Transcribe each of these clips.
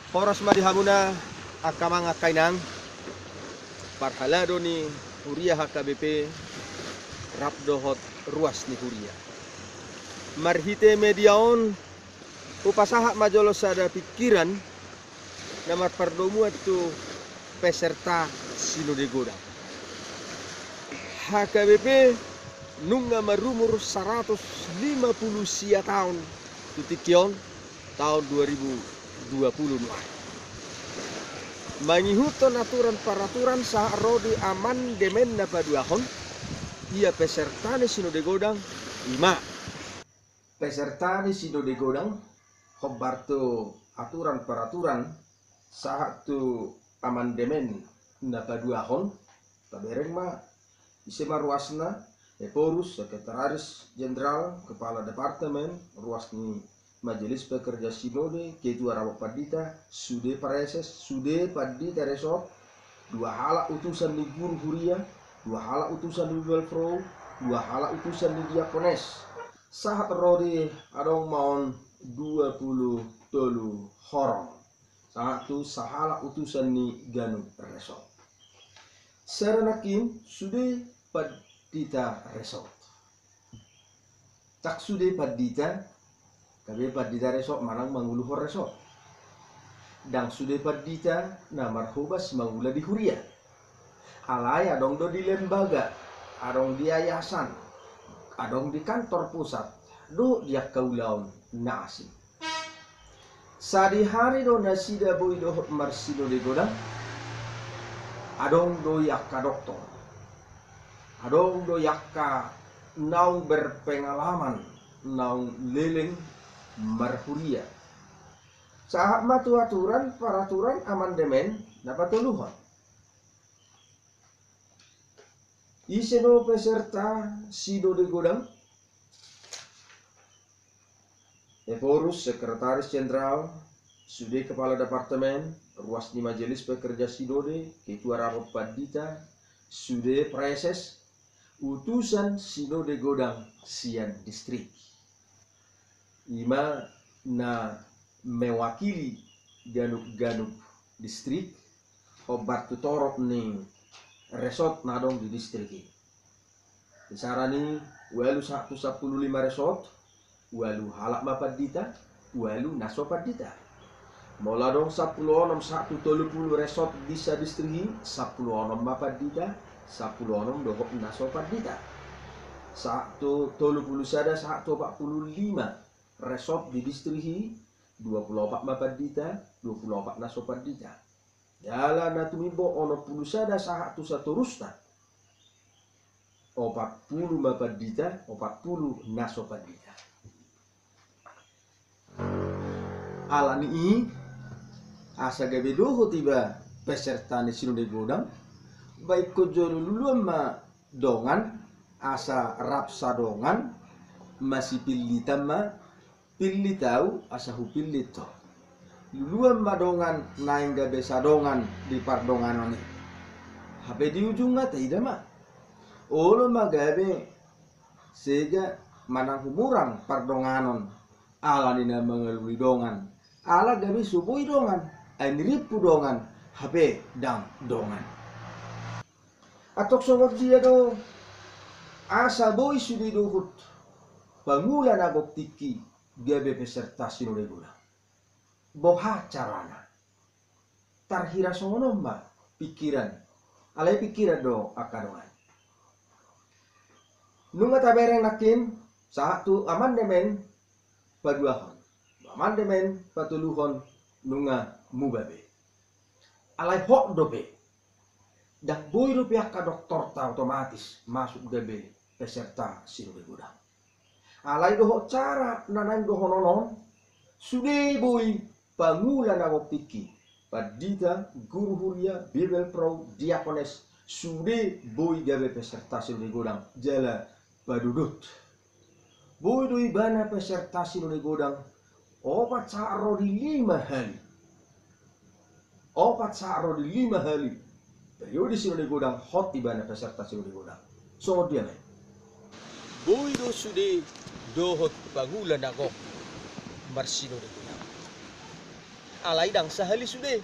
Horas madihamuna akamanga kainang parhalado ni Huria HKBP rapdohot ruas ni Huria. Marhite mediaon upasaha majolo sada pikiran namar pardomu itu peserta sinode godang. HKBP nunga marumur 150 sia tahun tutikion tahun 2020 mangihuton aturan peraturan saha rodi aman demen na paduahon ia peserta ni sinode godang 5 peserta ni sinode godang hobarto aturan peraturan saha tu amandemen na paduahon tabereng ma isema ruasna Eporus, Sekretaris Jenderal, Kepala Departemen, ruas ni Majelis Pekerja Sinode, Ketua Rawak Padita, Sude Pareses, Sude Padita Resort, 2 hala utusan di Guru Huria, 2 hala utusan di Welfro, 2 hala utusan di Diakones. Sahat rodi adong maon 20 tolu horong. Satu sahala utusan ni Ganu Resort. Seranakin Sude Padita Resort. Tak Sude Padita Kabe Padita Resort manang manguluhor resort. Dang Sude Padita na marhubas mangula di Huria. Alay adong do di lembaga, adong di yayasan, adong di kantor pusat, do dia kaulaon na asing. Sadi hari do nasida boy dohot marsido de godang, adong do yakka doktor, adong do yakka naung berpengalaman, naung leleng marhuria. Saat matu aturan peraturan amandemen dapat tuluhan. Iseno peserta sido de godang Eporus, Sekretaris Jenderal, Sude Kepala Departemen, ruas di Majelis Pekerja Sinode, Ketua Rawak Padita, Sude Preses, utusan Sinode Godang Sian Distrik. 5 na mewakili ganuk-ganuk distrik obat tutorop ni resort nadong di distrik ini. Disarani walu 115 resort, walu halak mapadita, walu naso padita. Mola dong 10 onom 130 resort bisa distrik 10 onom mapadita, 10 onom dohok naso padita. 130 sada 145 resort di distrik 24 mapadita, 24 naso padita. Jalan natumimbo ono puluh sada sahatu saturusna 40 mapadita, 40 naso padita. Alani asa gabe doho tiba peserta ni sinode godang baik ko jolo luluan ma dongan asa rapsa dongan masih pilih tama pilih tahu asa hu pilih to luluan madongan naing gabe sadongan di pardongan ni habe di ujung ngata ida ma olo magabe sega manang humurang pardonganon ala nina mengelui dongan ala gabe subui dongan ay niripu dongan habe dang dongan atok sobat dia do asa boy sudi dohut pangulan agok tiki gabe peserta sinode godang boha carana tarhira songono mba pikiran alai pikiran do akadongan nunga tabereng nakin satu amandemen paduahon amandemen patuluhon nunga mubabe alai hok dobe dak boy do pihak ka doktor ta otomatis masuk gabe peserta sinode godang alai doho cara nanang doho nonon sude boy pangulan agok tiki padita guru huria bibel pro diakones sude boy gabe peserta sinode godang jala padudut boy do ibana peserta sinode godang opat saaro di 5 hari opat saaro di 5 hari periode sinode godang hot ibana peserta sinode godang so dia lain boy do sude dohot pangulan agok marsinode godang alai dang sahali sude.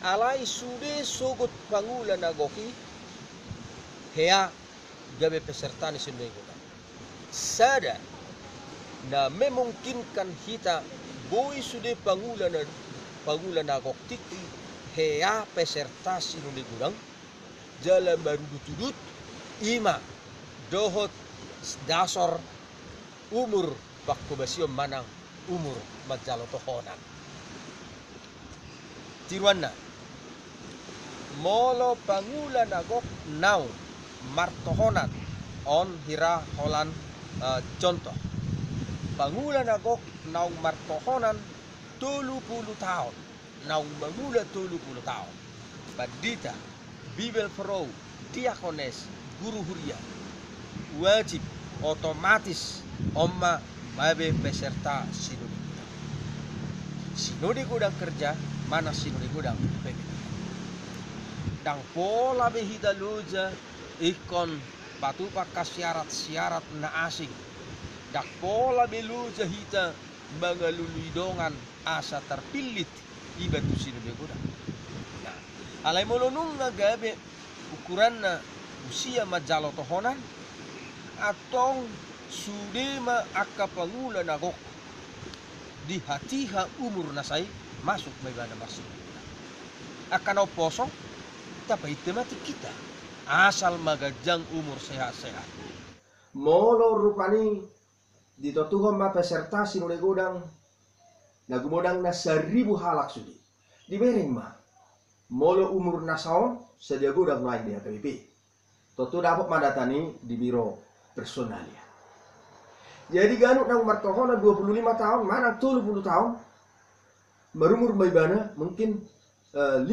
Alai sude sogot pangulan nagoki hea gabe peserta ni sinunde godang. Sada na memungkinkan kita boy sude pangulan nagok tiki hea peserta sinunde godang jalan baru dutudut ima dohot dasor umur bakko basio manang umur majalo tohonan. Tiruanna molo pangulan nagok nau martohonan on hira holan contoh. Pangulan nagok nau martohonan 30 tahun. Nau mangula 30 tahun. Badita, Bibel Pro, diakones, guru huria. Wajib otomatis omma mabe peserta sinode gudang. Sinode gudang kerja, mana sinode gudang PBB. Dang pola behida loja ikon batu pakas syarat-syarat na asing. Dak pola beluja hita mangalului dongan asa terpilit ibatu sinode gudang. Nah, alai molonung na gabe ukuran na usia majalo tohonan atau sudema akka pangulan nagok di hatiha umur nasai masuk megana masuk. Akan oposong tapi itu mati kita asal magajang umur sehat-sehat. Molo rupani ditotuhon ma peserta sinode godang nagumodang na 1000 halak sudi. Dibereng ma molo umur nasaon sedia godang naik di HKBP. Totu dapat mandatani di biro personalia. Jadi ganuk nang martohona 25 tahun, mana 30 tahun. Merumur baibana mungkin 55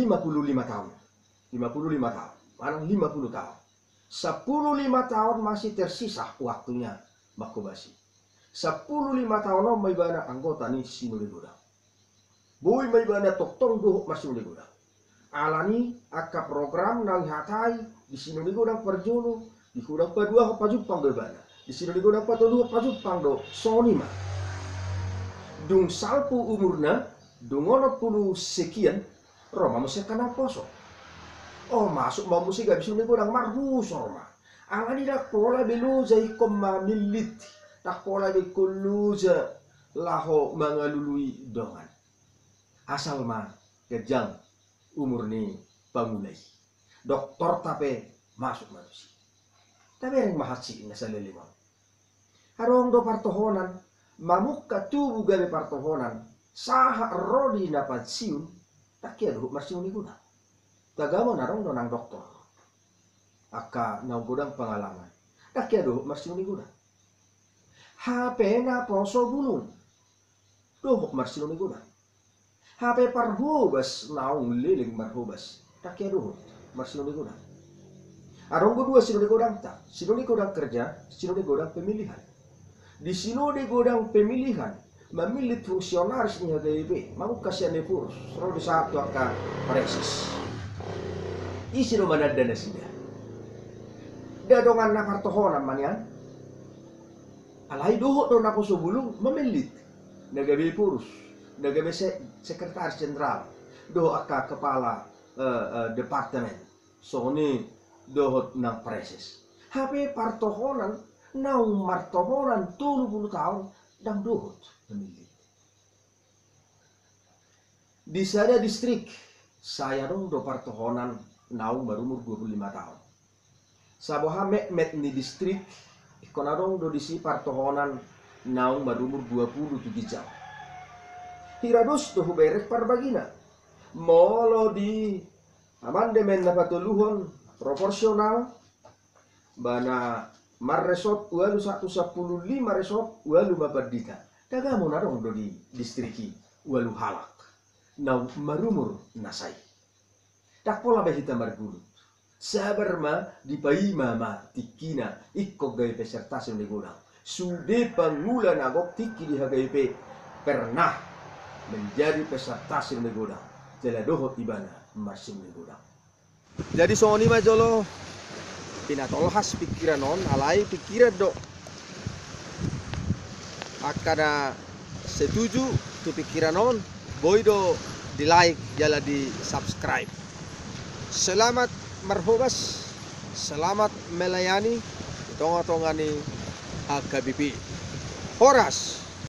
tahun. 55 tahun, mana 50 tahun. 15 tahun masih tersisa waktunya makobasi. 15 tahun baibana anggota ni sinode godang. Boy baibana toktong doh sinode godang. Alani aka program nang hatai di sinode godang perjolo di godang padua pajupang baibana. Di sinode godang patolu pajupang do sonima. Dung salpu umurna dung 80 sekian Roma mesti kena poso. Oh masuk mau musik gak bisa nih godang marhus Roma. Alani dak pola beluza ikom mamilit. Tak pola bekuluza laho mangalului dongan. Asal mah kejang umur ni pangulai. Doktor tapi masuk manusia. Tapi yang mahasi nasalili mo. Harong do partohonan mamuk katubu gabe partohonan saha rodi dapat siun tak kira do marsiun ni guna. Tagamo narong do nang doktor. Aka nang godang pengalaman. Tak kira do marsiun ni guna. HP na poso gunung. Do marsiun ni guna. HP parhubas naung liling marhubas. Tak kira do marsiun ni guna. Arong dua sinode godang tak. Sinode godang kerja, sinode godang pemilihan. Di sinode godang pemilihan memilih fungsionaris ni HKBP mau kasihan nepurus selalu di satu akan presis isi do mana dana sida dadongan na partohonan manian alai doho do na kosobulung memilih nagabe purus nagabe sekretaris jenderal doho aka kepala departemen so ni doho na presis HP partohonan naung martohonan 30 tahun dan dohot memilih. Di sada distrik saya dong do partohonan naung berumur 25 tahun. Saboha met ni distrik ikonadong do disi partohonan naung berumur 27 jam. Hirados do huberes parbagina. Molo di amandemen na patuluhon proporsional bana marresot walu 115 resot walu babadika. Daga mo narong do di distriki walu halak. Na marumur nasai. Tak pola behita margulut. Sabar ma di paima ma tikina ikko gay peserta sinode godang. Sude pangulan agok tiki di HKBP pernah menjadi peserta sinode godang. Jala dohot ibana marsinode godang. Jadi soni ma jolo pinatolhas pikiran non alai pikiran do akada setuju tu pikiran non boido di like jala di subscribe. Selamat marhubas, selamat melayani tonga-tongani HKBP. Horas